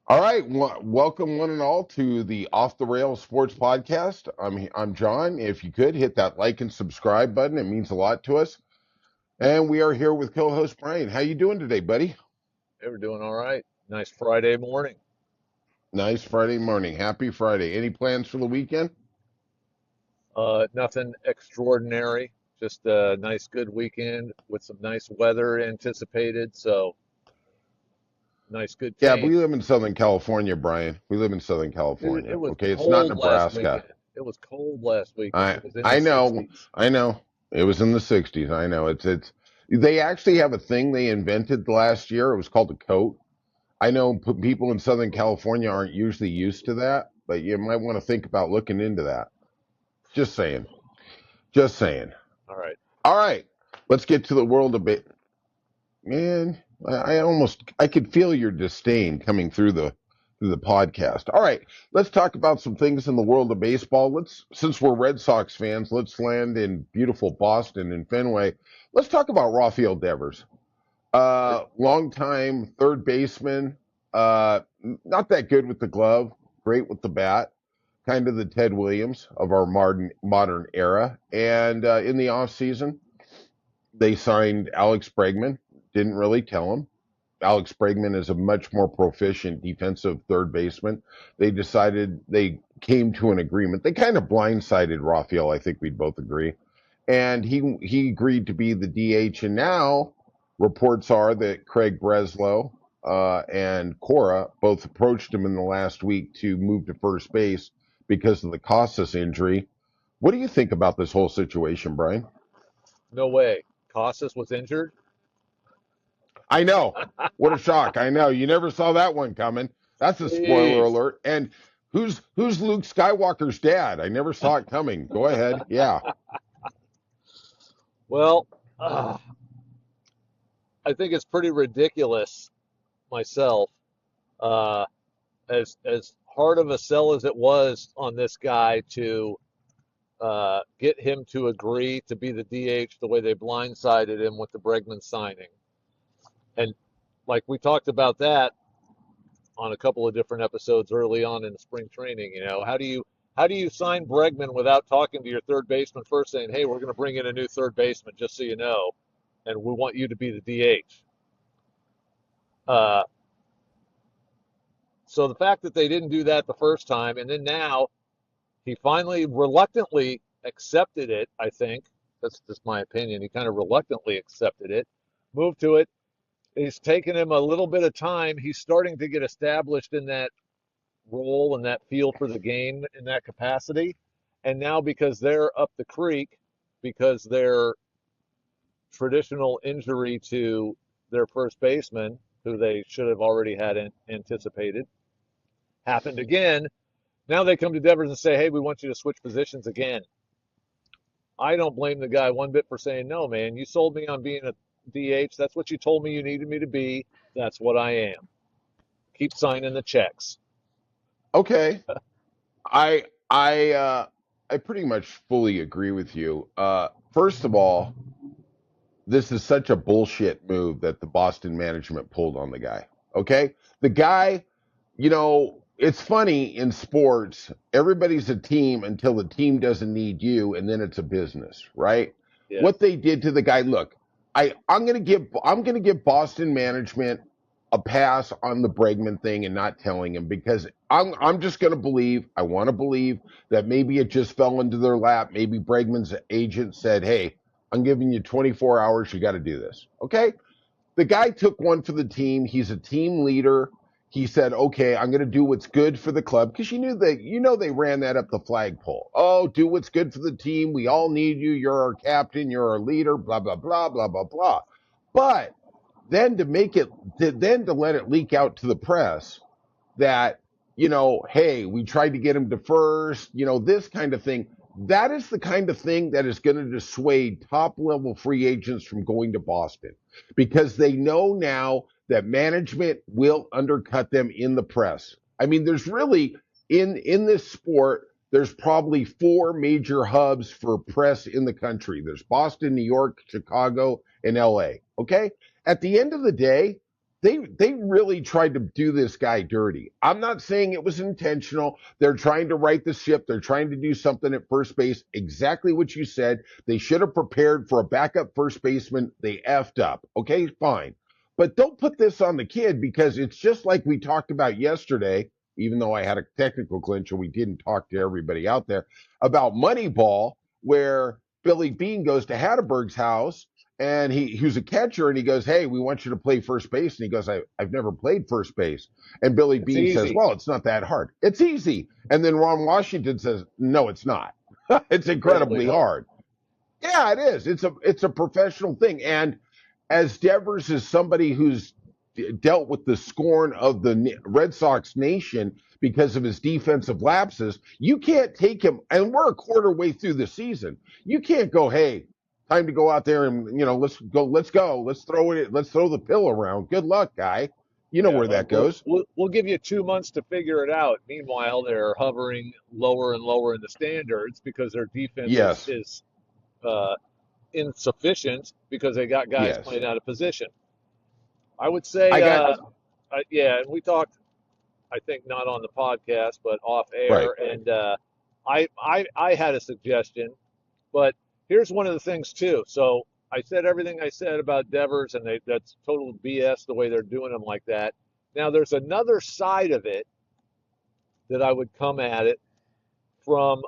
All right, welcome one and all to the Off the Rails Sports Podcast. I'm John. If you could hit that like and subscribe button, it means a lot to us. And we are here with co-host Brian. How you doing today, buddy? Hey, we're doing all right. Nice Friday morning. Nice Friday morning. Happy Friday. Any plans for the weekend? Nothing extraordinary. Just a nice, good weekend with some nice weather anticipated. So nice, good Yeah, but we change. live in Southern California, Brian. We live in Southern It California. was Okay, it's not cold last Nebraska. weekend. It was cold last weekend. I It was in the I know, 60s. I know. It was in the 60s. I know. It's they actually have a thing they invented last year. It was called a coat. I know people in Southern California aren't usually used to that, but you might want to think about looking into that. Just saying. Just saying. All right. All right, let's get to the world a bit. Man, I could feel your disdain coming through the podcast. All right, let's talk about some things in the world of baseball. Since we're Red Sox fans, let's land in beautiful Boston and Fenway. Let's talk about Rafael Devers. All right. Longtime third baseman. Not that good with the glove, great with the bat. Kind of the Ted Williams of our modern era. And in the offseason, they signed Alex Bregman. Didn't really tell him. Alex Bregman is a much more proficient defensive third baseman. They came to an agreement. They kind of blindsided Rafael, I think we'd both agree. And he agreed to be the DH. And now reports are that Craig Breslow and Cora both approached him in the last week to move to first base because of the Casas injury. What do you think about this whole situation, Brian? No way. Casas was injured. I know. What a shock. I know. You never saw that one coming. That's a spoiler Jeez. alert. And who's Luke Skywalker's dad? I never saw it coming. Go ahead. Yeah. Well, I think it's pretty ridiculous myself. Uh, as hard of a sell as it was on this guy to get him to agree to be the DH the way they blindsided him with the Bregman signing. And like we talked about that on a couple of different episodes early on in the spring training, how do you sign Bregman without talking to your third baseman first, saying, "Hey, we're going to bring in a new third baseman, just so you know, and we want you to be the DH." Uh, so the fact that they didn't do that the first time, and then now he finally reluctantly accepted it, I think. That's just my opinion. He kind of reluctantly accepted it, moved to it. It's taken him a little bit of time. He's starting to get established in that role and that feel for the game in that capacity. And now, because they're up the creek, because their traditional injury to their first baseman, who they should have already had anticipated, happened again. Now they come to Devers and say, "Hey, we want you to switch positions again." I don't blame the guy one bit for saying, "No, man, you sold me on being a DH. That's what you told me you needed me to be. That's what I am. Keep signing the checks." Okay. I I pretty much fully agree with you. First of all, this is such a bullshit move that the Boston management pulled on the guy. Okay? The guy, it's funny in sports, everybody's a team until the team doesn't need you, and then it's a business, right? What Yes. they did to the guy, look, I'm gonna give Boston management a pass on the Bregman thing and not telling him because I'm just gonna I want to believe that maybe it just fell into their lap. Maybe Bregman's agent said, "Hey, I'm giving you 24 hours. You got to do this." Okay. The guy took one for the team. He's a team leader. He said, "Okay, I'm going to do what's good for the club," because they ran that up the flagpole. Oh, do what's good for the team. We all need you. You're our captain. You're our leader. Blah blah blah blah blah blah. But then to let it leak out to the press that, hey, we tried to get him to first, this kind of thing. That is the kind of thing that is going to dissuade top level free agents from going to Boston because they know now that management will undercut them in the press. I mean, there's really in this sport, there's probably four major hubs for press in the country. There's Boston, New York, Chicago, and LA. Okay. At the end of the day, they really tried to do this guy dirty. I'm not saying it was intentional. They're trying to right the ship. They're trying to do something at first base. Exactly what you said. They should have prepared for a backup first baseman. They effed up. Okay, fine. But don't put this on the kid because it's just like we talked about yesterday, even though I had a technical glitch and we didn't talk to everybody out there about Moneyball, where Billy Bean goes to Hatterberg's house and he's a catcher and he goes, "Hey, we want you to play first base." And he goes, I've never played first base. And Billy It's Bean says, easy. "Well, it's not that hard. It's easy." And then Ron Washington says, "No, it's not. It's Incredibly incredibly hard. hard." Yeah, it is. It's a professional thing. And as Devers is somebody who's dealt with the scorn of the Red Sox nation because of his defensive lapses, you can't take him. And we're a quarter way through the season. You can't go, "Hey, time to go out there and let's go, let's throw the pill around. Good luck, guy." You know Yeah, where well, that goes. we'll give you 2 months to figure it out. Meanwhile, they're hovering lower and lower in the standards because their defense Yes, is uh, insufficient because they got guys yes. playing out of position. I would I say, got yeah, and we talked, I think, not on the podcast, but off right. air, and I had a suggestion, but here's one of the things too. So I said everything I said about Devers, and that's total BS the way they're doing them like that. Now there's another side of it that I would come at it from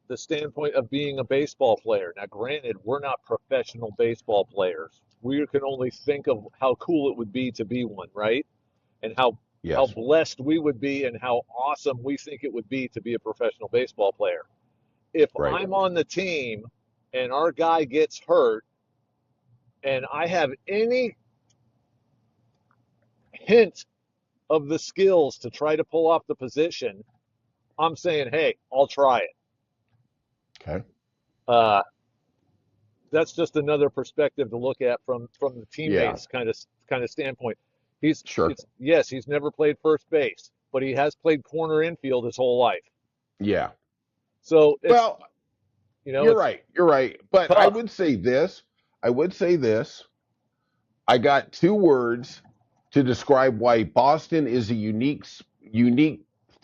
the standpoint of being a baseball player. Now, granted, we're not professional baseball players. We can only think of how cool it would be to be one, right? And how Yes, blessed we would be and how awesome we think it would be to be a professional baseball player. If right. I'm on the team and our guy gets hurt and I have any hint of the skills to try to pull off the position, I'm saying, hey, I'll try it. Okay. Uh, that's just another perspective to look at from the Yeah, teammates kind of standpoint. He's sure. it's yes, he's never played first base, but he has played corner infield his whole life. Yeah. So it's Well, you're it's right. You're right. But I tough. would say this. I would say this. I got two words to describe why Boston is a unique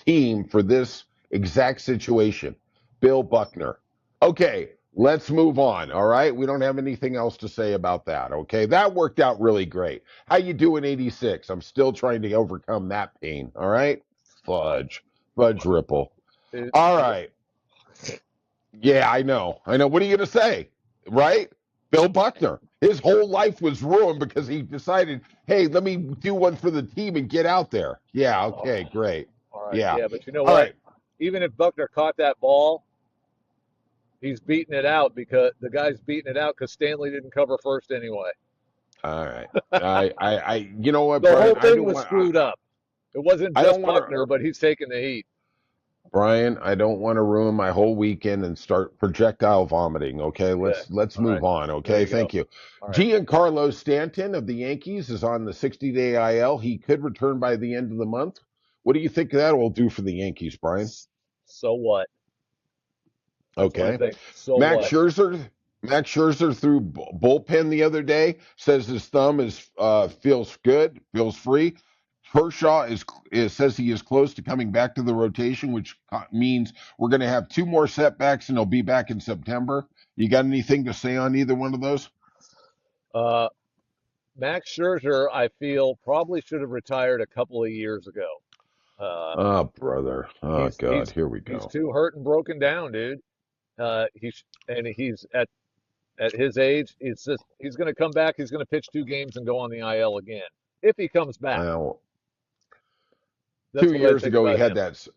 team for this exact situation. Bill Buckner. Okay, let's move on. All right, we don't have anything else to say about that. Okay, that worked out really great. How you doing, 86? I'm still trying to overcome that pain. All right, fudge, fudge ripple. It, All right. Yeah, I know. I know. What are you going to say? Right? Bill Buckner. His whole life was ruined because he decided, hey, let me do one for the team and get out there. Yeah, okay, oh, great. all right, Yeah. yeah, but you know All what? right. Even if Buckner caught that ball, he's beating it out because the guy's beating it out because Stanley didn't cover first anyway. All right. You know what, The whole Brian? thing was screwed up. It wasn't I don't just want to, Buckner, but he's taking the heat. Brian, I don't want to ruin my whole weekend and start projectile vomiting. Okay, Okay. let's All right. move on. There Okay, you go. thank you. All right. Giancarlo Stanton of the Yankees is on the 60-day IL. He could return by the end of the month. What do you think that will do for the Yankees, Brian? So what? That's my Okay. thing. So Max what? Scherzer. Max Scherzer threw bullpen the other day. Says his thumb is feels good, feels free. Kershaw is says he is close to coming back to the rotation, which means we're going to have two more setbacks, and he'll be back in September. You got anything to say on either one of those? Uh, Max Scherzer, I feel probably should have retired a couple of years ago. Uh, Oh, brother. Oh, he's God. he's Here we he's go. too hurt and broken down, dude. He's at his age. It's just he's going to come back. He's going to pitch 2 games and go on the IL again if he comes back. Well, That's two what I years think ago, he about had him. that.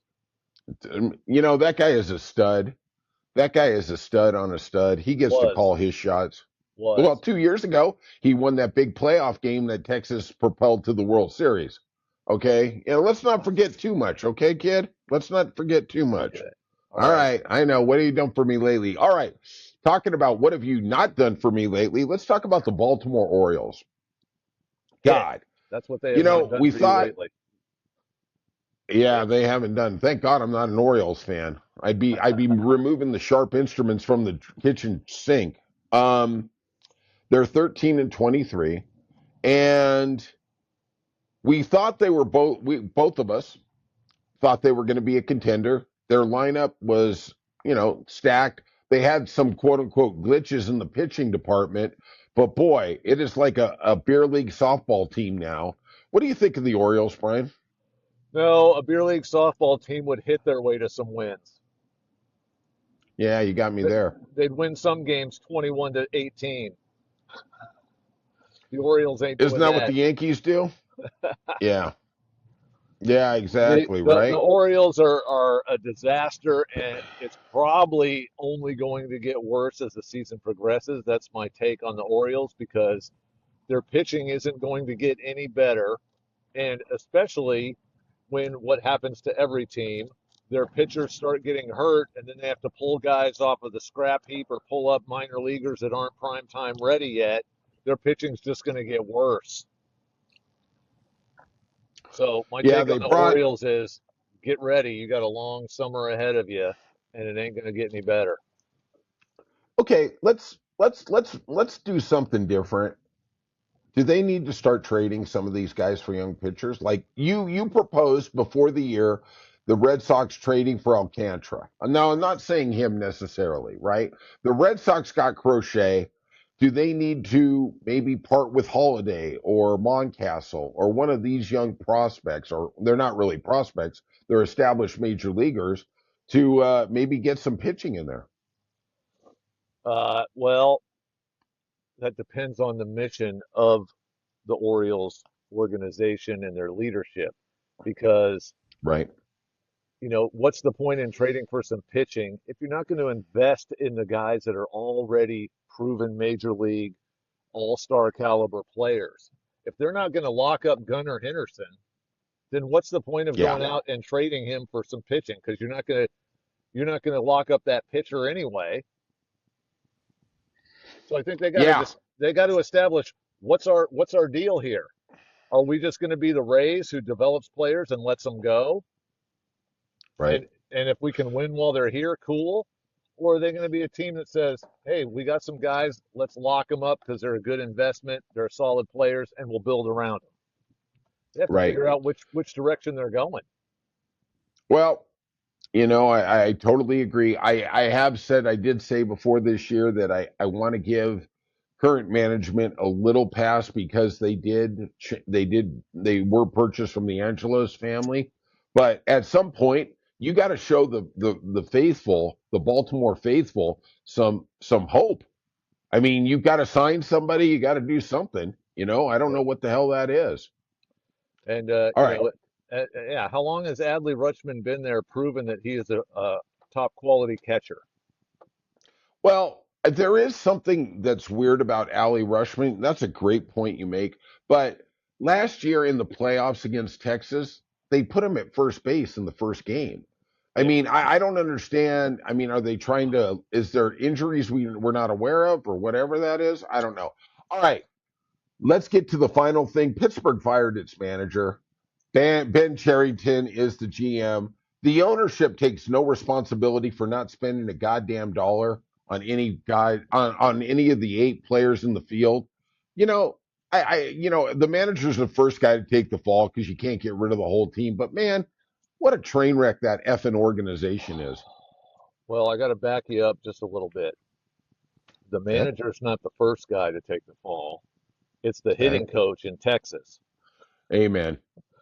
That guy is a stud. That guy is a stud on a stud. He gets to Was call his shots. Well, was 2 years ago, he won that big playoff game that Texas propelled to the World Series. Okay. Let's not forget too much. Okay, kid? Let's not forget too much. okay. All All right. right. I know. What have you done for me lately? All right. Talking about what have you not done for me lately, let's talk about the Baltimore Orioles. Yeah, God. that's what they have not done We for you thought, lately. yeah, They they haven't done. Thank God I'm not an Orioles fan. I'd be removing the sharp instruments from the kitchen sink. Um, they're 13 and 23. And we thought they were both of us thought they were going to be a contender. Their lineup was, stacked. They had some quote unquote glitches in the pitching department, but boy, it is like a beer league softball team now. What do you think of the Orioles, Brian? No, a beer league softball team would hit their way to some wins. Yeah, you got me there. They'd win some games 21-18. The Orioles ain't Isn't doing that what that. the Yankees do? Yeah. Yeah, The, exactly, the, the right? Orioles are a disaster, and it's probably only going to get worse as the season progresses. That's my take on the Orioles because their pitching isn't going to get any better, and especially when what happens to every team, their pitchers start getting hurt, and then they have to pull guys off of the scrap heap or pull up minor leaguers that aren't prime time ready yet. Their pitching's just going to get worse. So my Yeah, take on they the brought Orioles is get ready. You got a long summer ahead of you, and it ain't going to get any better. okay, let's do something different. Do they need to start trading some of these guys for young pitchers? Like you proposed before the year, the Red Sox trading for Alcantara. Now I'm not saying him necessarily, right? The Red Sox got Crochet. Do they need to maybe part with Holiday or Moncastle or one of these young prospects, or they're not really prospects, they're established major leaguers, to maybe get some pitching in there? Well, that depends on the mission of the Orioles organization and their leadership, because Right, what's the point in trading for some pitching if you're not going to invest in the guys that are already proven major league all-star caliber players? If they're not going to lock up Gunnar Henderson, then what's the point of yeah, going out and trading him for some pitching? Because you're not going to lock up that pitcher anyway. So I think they got to yeah, just they got to establish what's our deal here. Are we just going to be the Rays who develops players and lets them go? right. And if we can win while they're here, cool. Or are they going to be a team that says, "Hey, we got some guys, let's lock them up because they're a good investment, they're solid players, and we'll build around them." They have to Right. figure out which direction they're going. Well, I totally agree. I have said, I did say before this year that I want to give current management a little pass because they were purchased from the Angelos family. But at some point, you got to show the faithful, the Baltimore faithful, some hope. I mean, you've got to sign somebody, you got to do something. I don't know Yep. what the hell that is. And All right. yeah, how long has Adley Rutschman been there, proven that he is a top quality catcher? Well, there is something that's weird about Ali Rushman. That's a great point you make. But last year in the playoffs against Texas, they put him at first base in the first game. I Yeah. mean, I don't understand. I mean, are they trying to, is there injuries we're not aware of or whatever that is? I don't know. All right, let's get to the final thing. Pittsburgh fired its manager. Ben Charrington is the GM. The ownership takes no responsibility for not spending a goddamn dollar on any guy on any of the 8 players in the field. You know, the manager's the first guy to take the fall because you can't get rid of the whole team. But man, what a train wreck that effing organization is. Well, I got to back you up just a little bit. The Okay. manager's not the first guy to take the fall. It's the Okay. hitting coach in Texas. Amen.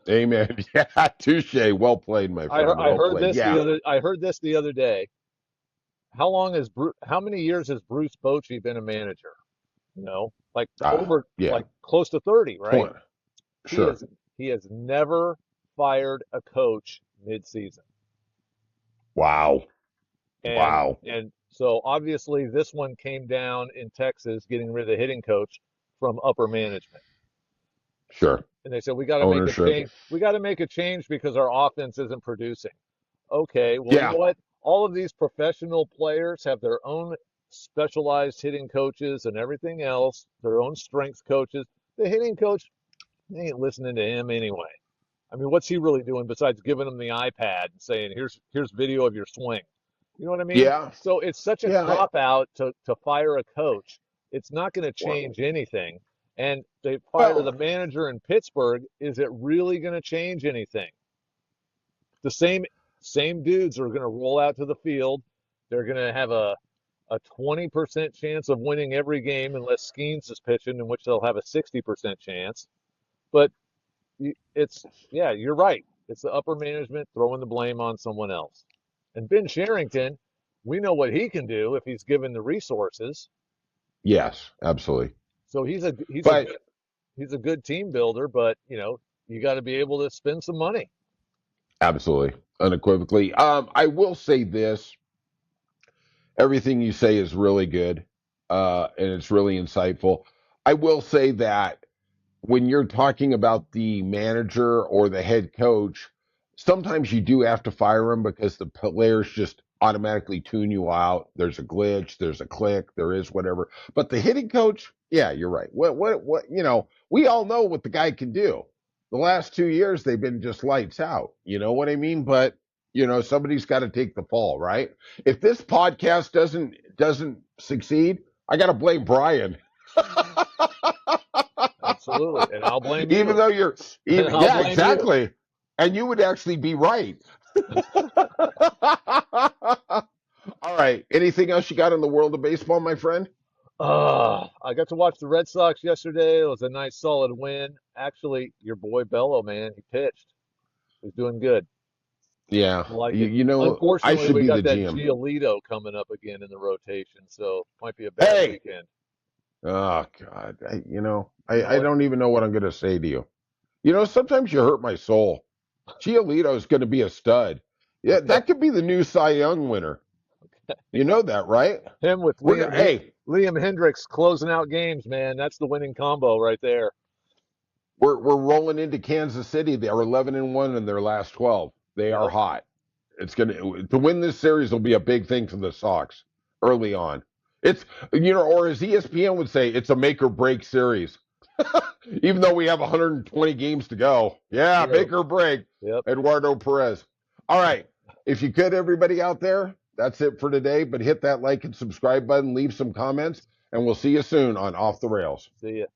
Amen. Yeah, touche. Well played, my I friend. I Well heard played. this the Yeah. other I heard this the other day. How many years has Bruce Bochy been a manager? Like over Yeah. like close to 30, right? 20. He Sure. has he has never fired a coach mid-season. Wow. And Wow. and so obviously this one came down in Texas getting rid of the hitting coach from upper management. Sure. And they said we got to make a Ownership. change. We got to make a change because our offense isn't producing. Okay, well, you know Yeah. what? All of these professional players have their own specialized hitting coaches and everything else, their own strength coaches. The hitting coach, they ain't listening to him anyway. I mean, what's he really doing besides giving them the iPad and saying, "Here's video of your swing." You know what I mean? Yeah. So it's such a Yeah. cop out to fire a coach. It's not going to Well, change anything. and they fire the Well, manager in Pittsburgh, is it really going to change anything? The same dudes are going to roll out to the field. They're going to have a 20% chance of winning every game unless Skeens is pitching, in which they'll have a 60% chance. But it's, yeah, you're right. It's the upper management throwing the blame on someone else. And Ben Sherrington, we know what he can do if he's given the resources. yes, absolutely. So But he's a good team builder, but you got to be able to spend some money. absolutely, unequivocally. I will say this: everything you say is really good, and it's really insightful. I will say that when you're talking about the manager or the head coach, sometimes you do have to fire him because the players just automatically tune you out. There's a glitch, there's a click, there is whatever. But the hitting coach, yeah, you're right. What, we all know what the guy can do. The last 2 years, they've been just lights out. You know what I mean? But, somebody's got to take the fall, right? If this podcast doesn't succeed, I got to blame Brian. Absolutely. And I'll blame Even you. though you're And even I'll yeah, blame you. exactly. And you would actually be right. All right. Anything else you got in the world of baseball, my friend? I got to watch the Red Sox yesterday. It was a nice, solid win. Actually, your boy Bello, man, he pitched. He's doing good. Yeah. I like You, it. you know, I Unfortunately, should we be got the that GM. Giolito coming up again in the rotation, so might be a bad Hey. weekend. Oh God. You know I what? don't even know what I'm gonna say to you. Sometimes you hurt my soul. Giolito is gonna be a stud. Yeah, Okay. that could be the new Cy Young winner. You know that, right? Him with Hey, Liam Hendricks closing out games, man. That's the winning combo right there. we're rolling into Kansas City. They are 11-1 in their last 12. They are Yep. hot. It's to win this series will be a big thing for the Sox early on. It's or as ESPN would say, it's a make or break series. Even though we have 120 games to go. Yeah, True. make or break. Yep. Eduardo Perez. All right. If you could, everybody out there, that's it for today. But hit that like and subscribe button, leave some comments, and we'll see you soon on Off the Rails. See ya.